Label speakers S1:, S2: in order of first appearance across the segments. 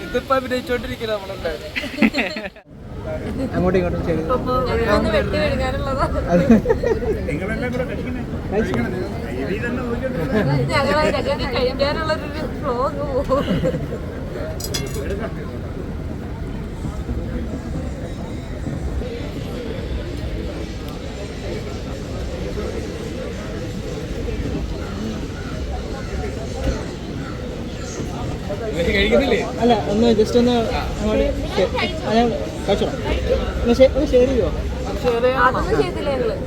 S1: ഇതിപ്പോ അഭിനയിച്ചോണ്ടിരിക്കുന്നത് നമ്മളെല്ലാവരും.
S2: അങ്ങോട്ടും ഇങ്ങോട്ടും ചെയ്തു. അല്ല ഒന്ന് ജസ്റ്റ് ഒന്ന് അങ്ങോട്ട് കഴിച്ചോളാം. ഒന്ന് ഷെയർ ചെയ്യുമോ?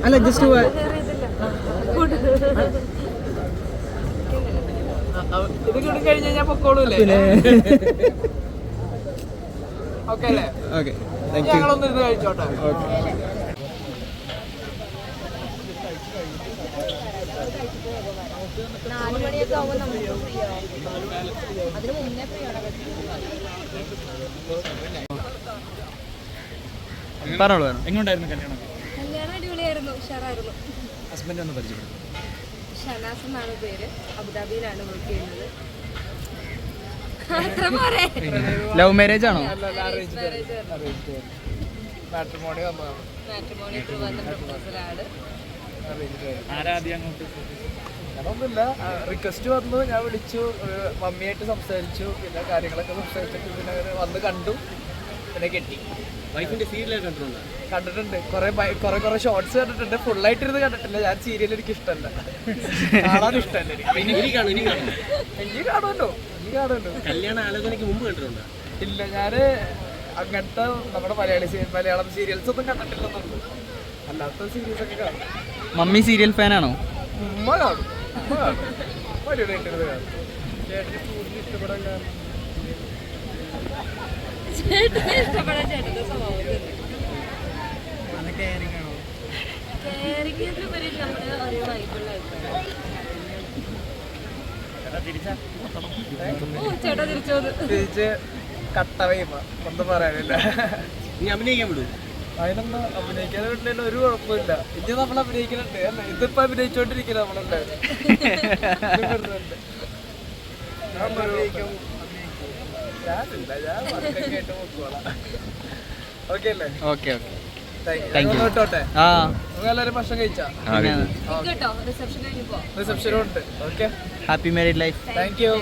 S2: അല്ല ജസ്റ്റ്
S1: ഇത് കിട്ടി കഴിഞ്ഞ് കഴിഞ്ഞാൽ പൊക്കോളൂല്ലേ? ഓക്കെ അല്ലേ?
S2: Okay, thank U.
S1: ഞങ്ങളൊന്നും ഇരുന്ന് കഴിച്ചോട്ടെ.
S2: ഓക്കെ. പറഞ്ഞോളൂ. എങ്ങോട്ടായിരുന്നു കല്യാണം?
S3: കല്യാണം അടിപൊളിയായിരുന്നു, ഉഷാറായിരുന്നു.
S2: ഹസ്ബൻഡ് ഒന്ന് പരിചയപ്പെടും.
S3: ഷനാസ് എന്നാണ് പേര്, അബുദാബിയിലാണ് വർക്ക് ചെയ്യുന്നത്.
S2: ലവ് മാരേജ് ആണോ?
S1: മാട്രിമോണി വന്നതാണ്.
S3: മാട്രിമോണി വന്ന പ്രപ്പോസലാണ്.
S1: ഞാനൊന്നുമില്ല, റിക്വസ്റ്റ് വന്നു, ഞാൻ വിളിച്ചു, മമ്മിയായിട്ട് സംസാരിച്ചു, പിന്നെ കാര്യങ്ങളൊക്കെ സംസാരിച്ചിട്ട് പിന്നെ വന്ന് കണ്ടു, പിന്നെ കെട്ടി.
S4: വൈഫിന്റെ സീരിയൽ
S1: കണ്ടിട്ടുണ്ട്, കുറെ ഷോർട്സ് കണ്ടിട്ടുണ്ട്, ഫുള്ളായിട്ടിരുന്ന് കണ്ടിട്ടില്ല. ഞാൻ സീരിയൽ എനിക്ക് ഇഷ്ടമല്ല, കാണാൻ ഇഷ്ടമല്ല.
S4: എനിക്ക് കാണുമല്ലോ. കല്യാണ ആലോചനയ്ക്ക് മുമ്പ് കണ്ടിട്ടുണ്ടോ?
S1: ഇല്ല, ഞാൻ അങ്ങനത്തെ നമ്മുടെ മലയാളം സീരിയൽസ് ഒന്നും കണ്ടിട്ടില്ലെന്നുള്ളൂ. അല്ലാത്ത സീരീസ് ഒക്കെ കാണും.
S2: മമ്മി സീരിയൽ ഫാനാണോ?
S1: ഉമ്മ കാണും, അടിപൊളിയായിട്ടിരുന്ന് കാണും. ചേട്ടന് കൂടുതൽ ഇഷ്ടപ്പെടാൻ കാരണം
S3: ഇഷ്ടപ്പെടാൻ ചേട്ടന്റെ സ്വഭാവത്തിൽ ഒരു വൈബുള്ള ചേട്ടാ തിരിച്ചോന്ന്
S1: തിരിച്ച് കട്ട വൈബ, ഒന്നും പറയാനില്ല.
S4: നീ അഭിനയിക്കാൻ വിടും?
S1: അതിനൊന്നും അഭിനയിക്കാൻ വിട്ടില്ല, ഒരു കുഴപ്പമില്ല. ഇനി നമ്മൾ അഭിനയിക്കുന്നുണ്ട്, ഇതിപ്പോ അഭിനയിച്ചോണ്ടിരിക്കുന്നത് നമ്മളെല്ലാവരും. ഞാനില്ല, ഞാൻ വർക്കൊക്കെ ആയിട്ട് നോക്കുവാളാം. ഓക്കെ അല്ലേ?
S2: Okay okay,
S1: thank you. ഇട്ടോട്ടെ.
S2: ആ,
S1: നിങ്ങൾ എല്ലാവരും ഭക്ഷണം കഴിച്ചാ?
S3: കേട്ടോ, റിസപ്ഷൻ കഴിഞ്ഞപ്പോ
S1: റിസപ്ഷനും ഉണ്ട്. Okay,
S2: happy married life.
S1: Thank you.